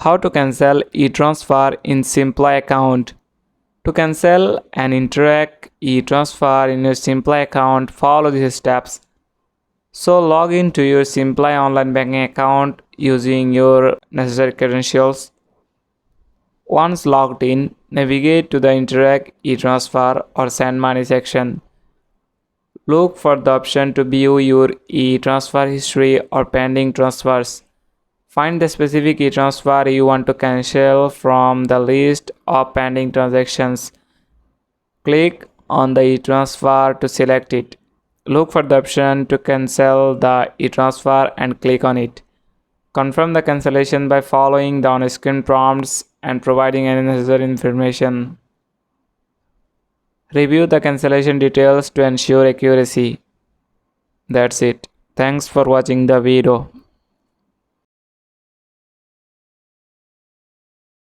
How to cancel e-transfer in Simplii account. To cancel an Interact e-transfer in your Simplii account, follow these steps. So log into your Simplii online banking account using your necessary credentials. Once logged in, navigate to the Interact e-transfer or send money section. Look for the option to view your e-transfer history or pending transfers. Find the specific e-transfer you want to cancel from the list of pending transactions. Click on the e-transfer to select it. Look for the option to cancel the e-transfer and click on it. Confirm the cancellation by following the on-screen prompts and providing any necessary information. Review the cancellation details to ensure accuracy. That's it. Thanks for watching the video.